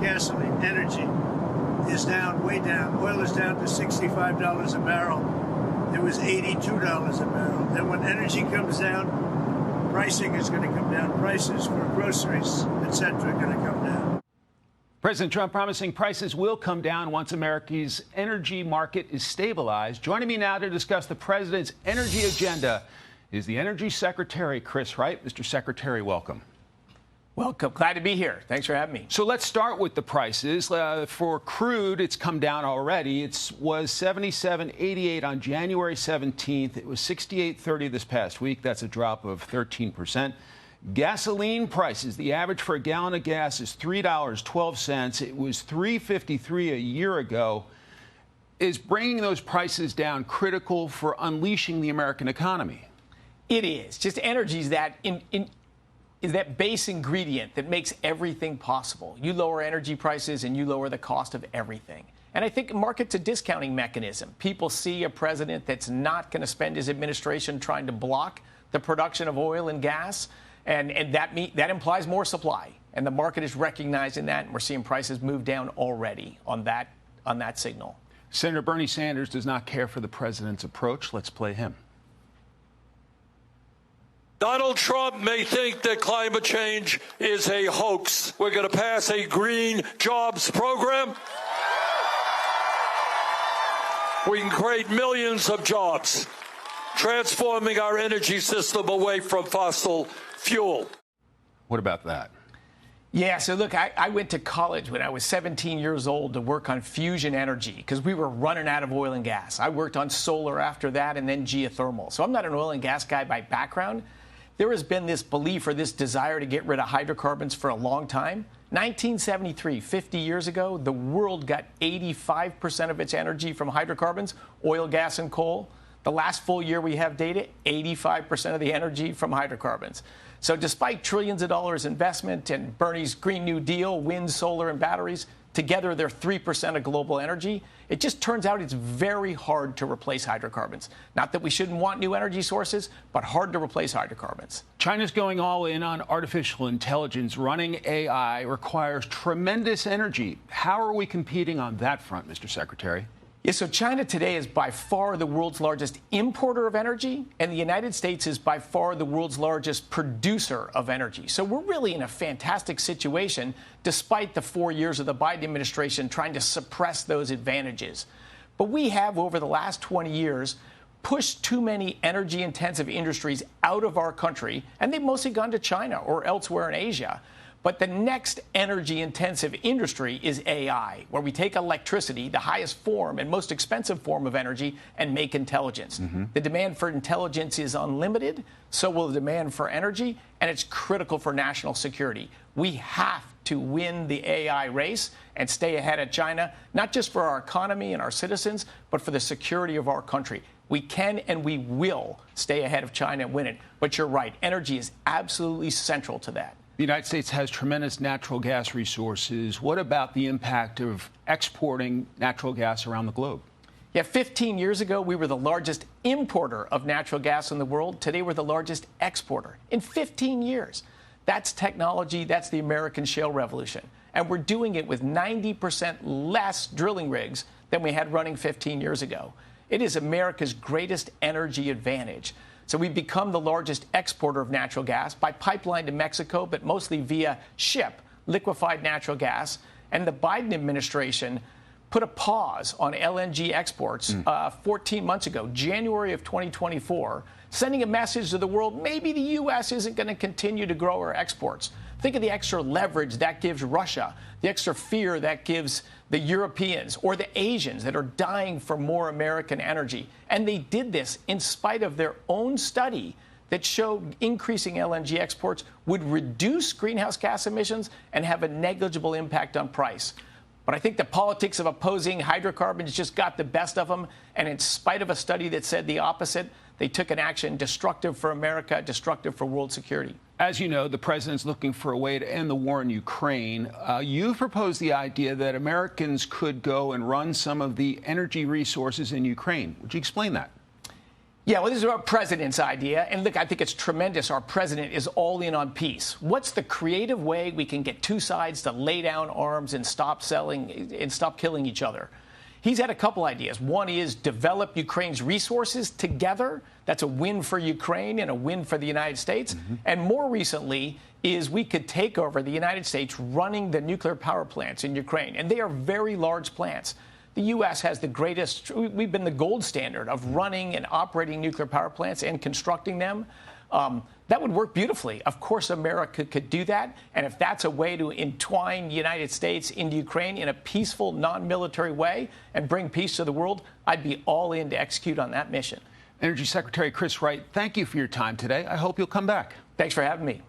gasoline, energy, is down, way down. Oil is down to $65 a barrel. It was $82 a barrel. Then when energy comes down, pricing is going to come down. Prices for groceries, etc., are going to come down. President Trump promising prices will come down once America's energy market is stabilized. Joining me now to discuss the president's energy agenda is the Energy Secretary, Chris Wright. Mr. Secretary, welcome. Welcome. Glad to be here. Thanks for having me. So let's start with the prices. For crude, it's come down already. It was $77.88 on January 17th. It was $68.30 this past week. That's a drop of 13%. Gasoline prices, the average for a gallon of gas is $3.12. It was $3.53 a year ago. Is bringing those prices down critical for unleashing the American economy? It is. Just energy is that base ingredient that makes everything possible. You lower energy prices and you lower the cost of everything. And I think the market's a discounting mechanism. People see a president that's not going to spend his administration trying to block the production of oil and gas. And that implies more supply. And the market is recognizing that. And we're seeing prices move down already on that signal. Senator Bernie Sanders does not care for the president's approach. Let's play him. Donald Trump may think that climate change is a hoax. We're going to pass a green jobs program. We can create millions of jobs, transforming our energy system away from fossil fuel. What about that? Yeah, so look, I went to college when I was 17 years old to work on fusion energy because we were running out of oil and gas. I worked on solar after that and then geothermal. So I'm not an oil and gas guy by background. There has been this belief or this desire to get rid of hydrocarbons for a long time. 1973, 50 years ago, the world got 85% of its energy from hydrocarbons, oil, gas, and coal. The last full year we have data, 85% of the energy from hydrocarbons. So despite trillions of dollars investment and Bernie's Green New Deal, wind, solar, and batteries, together they're 3% of global energy. It just turns out it's very hard to replace hydrocarbons. Not that we shouldn't want new energy sources, but hard to replace hydrocarbons. China's going all in on artificial intelligence. Running AI requires tremendous energy. How are we competing on that front, Mr. Secretary? Yeah, so China today is by far the world's largest importer of energy, and the United States is by far the world's largest producer of energy. So we're really in a fantastic situation, despite the 4 years of the Biden administration trying to suppress those advantages. But we have, over the last 20 years, pushed too many energy-intensive industries out of our country, and they've mostly gone to China or elsewhere in Asia. But the next energy-intensive industry is AI, where we take electricity, the highest form and most expensive form of energy, and make intelligence. The demand for intelligence is unlimited, so will the demand for energy, and it's critical for national security. We have to win the AI race and stay ahead of China, not just for our economy and our citizens, but for the security of our country. We can and we will stay ahead of China and win it. But you're right, energy is absolutely central to that. The United States has tremendous natural gas resources. What about the impact of exporting natural gas around the globe? Yeah, 15 years ago, we were the largest importer of natural gas in the world. Today, we're the largest exporter in 15 years. That's technology. That's the American shale revolution. And we're doing it with 90% less drilling rigs than we had running 15 years ago. It is America's greatest energy advantage. So we've become the largest exporter of natural gas by pipeline to Mexico, but mostly via ship, liquefied natural gas. And the Biden administration put a pause on LNG exports 14 months ago, January of 2024, sending a message to the world, maybe the U.S. isn't going to continue to grow our exports. Think of the extra leverage that gives Russia, the extra fear that gives the Europeans or the Asians that are dying for more American energy. And they did this in spite of their own study that showed increasing LNG exports would reduce greenhouse gas emissions and have a negligible impact on price. But I think the politics of opposing hydrocarbons just got the best of them. And in spite of a study that said the opposite, they took an action destructive for America, destructive for world security. As you know, the president's looking for a way to end the war in Ukraine. You've proposed the idea that Americans could go and run some of the energy resources in Ukraine. Would you explain that? Yeah, well, this is our president's idea. And look, I think it's tremendous. Our president is all in on peace. What's the creative way we can get two sides to lay down arms and stop killing each other? He's had a couple ideas. One is develop Ukraine's resources together. That's a win for Ukraine and a win for the United States. And more recently is we could take over the United States running the nuclear power plants in Ukraine. And they are very large plants. The U.S. has the greatest, we've been the gold standard of running and operating nuclear power plants and constructing them. That would work beautifully. Of course, America could do that. And if that's a way to entwine the United States into Ukraine in a peaceful, non-military way and bring peace to the world, I'd be all in to execute on that mission. Energy Secretary Chris Wright, thank you for your time today. I hope you'll come back. Thanks for having me.